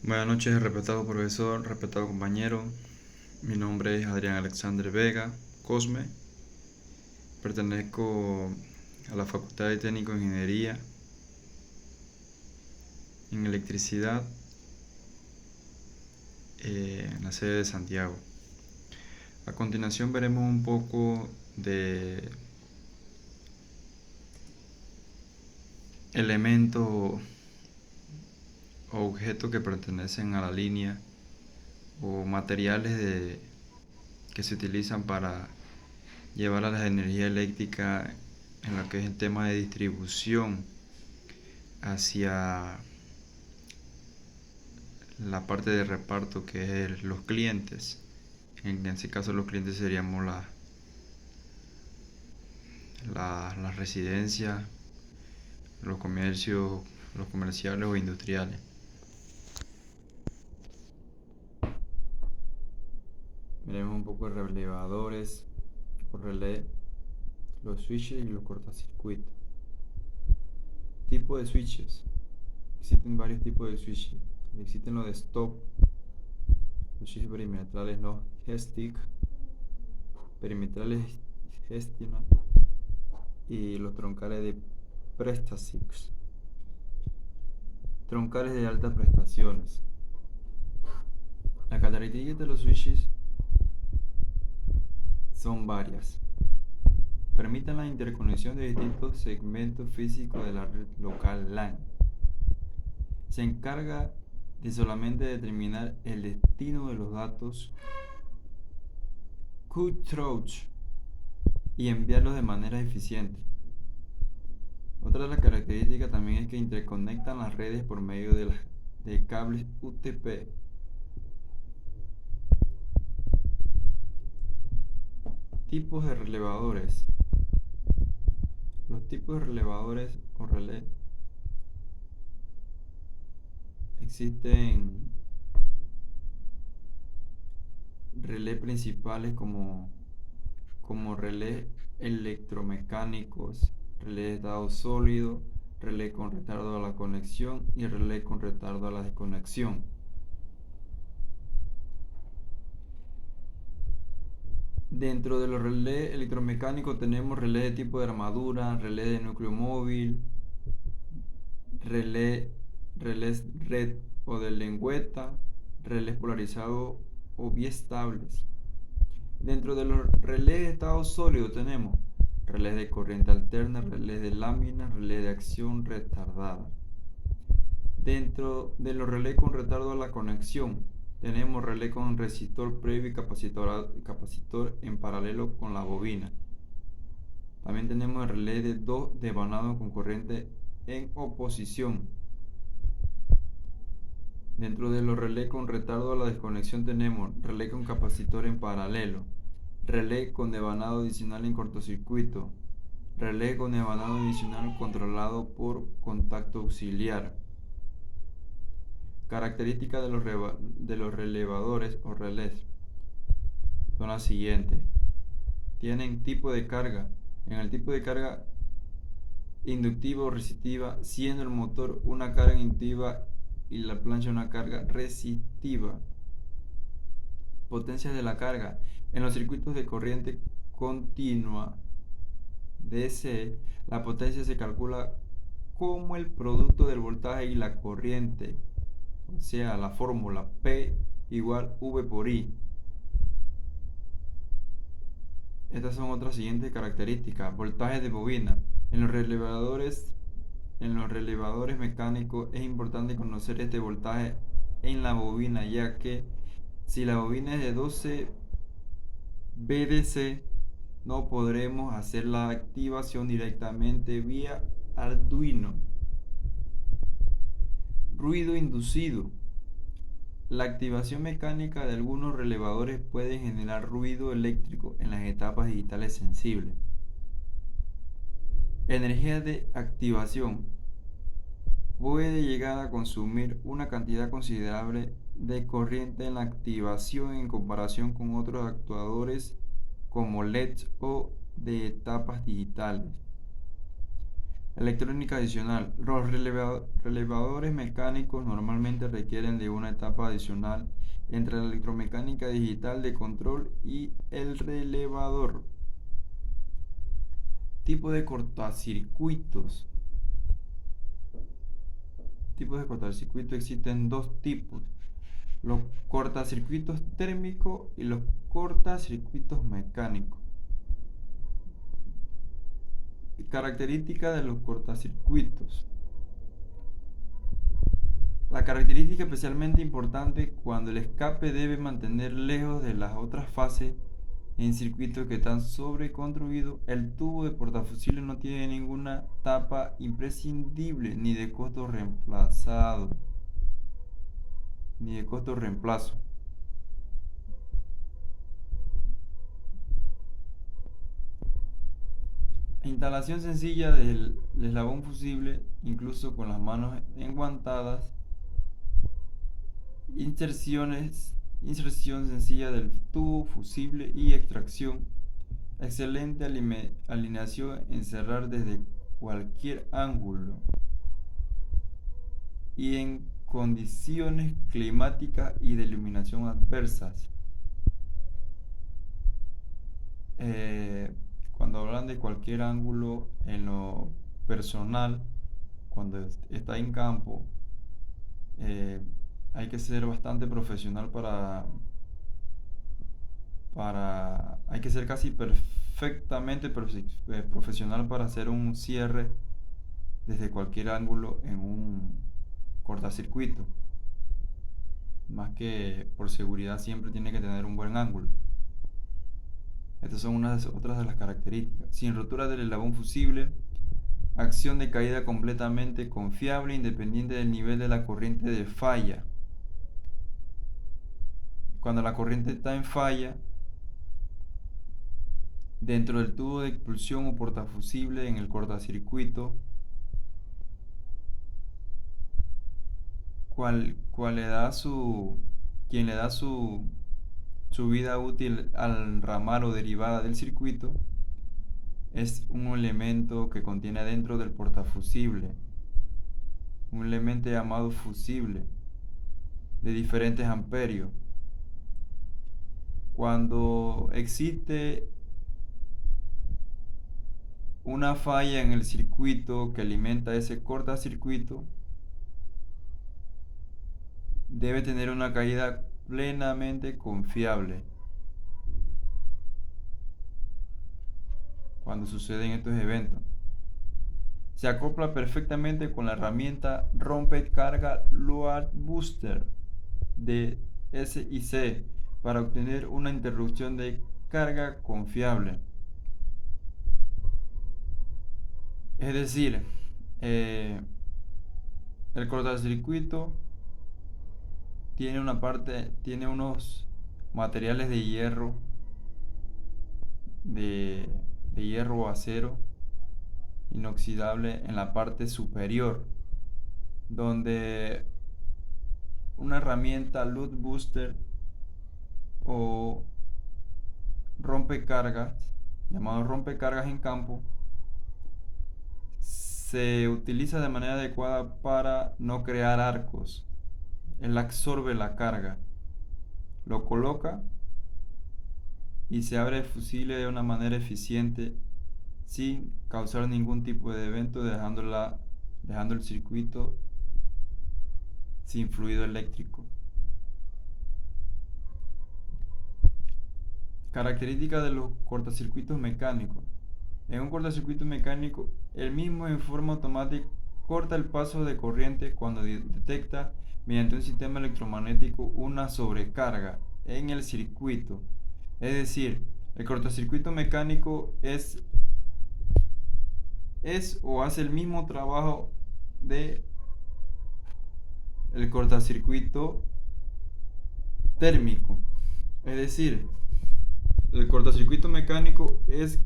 Buenas noches, respetado profesor, respetado compañero. Mi nombre es Adrián Alexandre Vega Cosme. Pertenezco a la Facultad de Técnico de Ingeniería en Electricidad en la sede de Santiago. A continuación veremos un poco de elementos o objetos que pertenecen a la línea o materiales que se utilizan para llevar a la energía eléctrica en lo que es el tema de distribución hacia la parte de reparto, que es los clientes. En ese caso los clientes seríamos las residencias, los comercios, los comerciales o industriales. Miremos un poco de relevadores o relé, los switches y los cortocircuitos. Tipo de switches. Existen varios tipos de switches. Existen los de stop, los switches perimetrales no Hestic, perimetrales Gestional y los troncales de Prestasix. Troncales de altas prestaciones. Las características de los switches son varias. Permiten la interconexión de distintos segmentos físicos de la red local LAN. Se encarga de solamente determinar el destino de los datos cut-through y enviarlos de manera eficiente. Otra de las características también es que interconectan las redes por medio de cables UTP. Tipos de relevadores. Los tipos de relevadores o relé existen relés principales como relés electromecánicos, relé de estado sólido, relé con retardo a la conexión y relé con retardo a la desconexión. Dentro de los relés electromecánicos tenemos relés de tipo de armadura, relés de núcleo móvil, relés red o de lengüeta, relés polarizados o biestables. Dentro de los relés de estado sólido tenemos relés de corriente alterna, relés de lámina, relés de acción retardada. Dentro de los relés con retardo a la conexión tenemos relé con resistor previo y capacitor en paralelo con la bobina. También tenemos el relé de 2 devanado con corriente en oposición. Dentro de los relés con retardo a la desconexión tenemos relé con capacitor en paralelo, relé con devanado adicional en cortocircuito, relé con devanado adicional controlado por contacto auxiliar. Características de los relevadores o relés son las siguientes. Tienen tipo de carga. En el tipo de carga inductiva o resistiva, siendo el motor una carga inductiva y la plancha una carga resistiva. Potencias de la carga. En los circuitos de corriente continua DC, la potencia se calcula como el producto del voltaje y la corriente, o sea, la fórmula P igual V por I. Estas son otras siguientes características. Voltaje de bobina. En los relevadores mecánicos es importante conocer este voltaje en la bobina, ya que si la bobina es de 12 VDC, no podremos hacer la activación directamente vía Arduino. Ruido inducido. La activación mecánica de algunos relevadores puede generar ruido eléctrico en las etapas digitales sensibles. Energía de activación. Puede llegar a consumir una cantidad considerable de corriente en la activación en comparación con otros actuadores como LEDs o de etapas digitales. Electrónica adicional. Los relevadores mecánicos normalmente requieren de una etapa adicional entre la electromecánica digital de control y el relevador. Tipo de cortocircuitos. Tipos de cortocircuito existen dos tipos: los cortocircuitos térmicos y los cortocircuitos mecánicos. Características de los cortocircuitos. La característica especialmente importante cuando el escape debe mantener lejos de las otras fases en circuitos que están sobreconstruidos. El tubo de portafusibles no tiene ninguna tapa imprescindible ni de costo reemplazo. Instalación sencilla del eslabón fusible, incluso con las manos enguantadas. Inserción sencilla del tubo fusible y extracción. Excelente alineación en cerrar desde cualquier ángulo y en condiciones climáticas y de iluminación adversas. Cuando hablan de cualquier ángulo en lo personal, cuando está en campo, hay que ser bastante profesional hay que ser casi perfectamente profesional para hacer un cierre desde cualquier ángulo en un cortocircuito. Más que por seguridad, siempre tiene que tener un buen ángulo. Estas son otras de las características. Sin rotura del eslabón fusible. Acción de caída completamente confiable, independiente del nivel de la corriente de falla. Cuando la corriente está en falla, dentro del tubo de expulsión o portafusible en el cortocircuito, quien le da su vida útil al ramal o derivada del circuito es un elemento que contiene dentro del portafusible, un elemento llamado fusible de diferentes amperios. Cuando existe una falla en el circuito que alimenta ese cortocircuito, debe tener una caída plenamente confiable. Cuando suceden estos eventos, se acopla perfectamente con la herramienta rompecarga Load Booster de SIC para obtener una interrupción de carga confiable. Es decir, el cortocircuito tiene unos materiales de hierro, de hierro o acero inoxidable en la parte superior, donde una herramienta Load Booster o rompecargas, llamado rompecargas en campo, se utiliza de manera adecuada para no crear arcos. Él absorbe la carga, lo coloca y se abre el fusible de una manera eficiente sin causar ningún tipo de evento, dejando el circuito sin fluido eléctrico. Características de los cortocircuitos mecánicos. En un cortocircuito mecánico, el mismo en forma automática corta el paso de corriente cuando detecta mediante un sistema electromagnético una sobrecarga en el circuito. Es decir, el cortocircuito mecánico es o hace el mismo trabajo de el cortocircuito térmico. Es decir, el cortocircuito mecánico es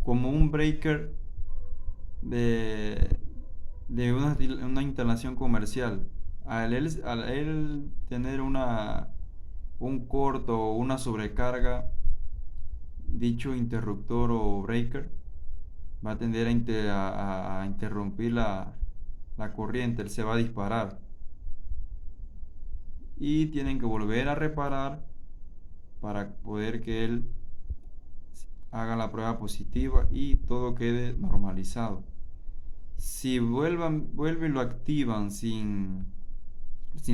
como un breaker de una instalación comercial. Al él tener un corto o una sobrecarga, dicho interruptor o breaker va a tender a interrumpir la corriente, él se va a disparar. Y tienen que volver a reparar para poder que él haga la prueba positiva y todo quede normalizado. Si vuelven y lo activan sin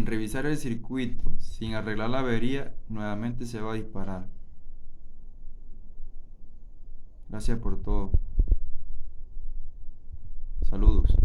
revisar el circuito, sin arreglar la avería, nuevamente se va a disparar. Gracias por todo. Saludos.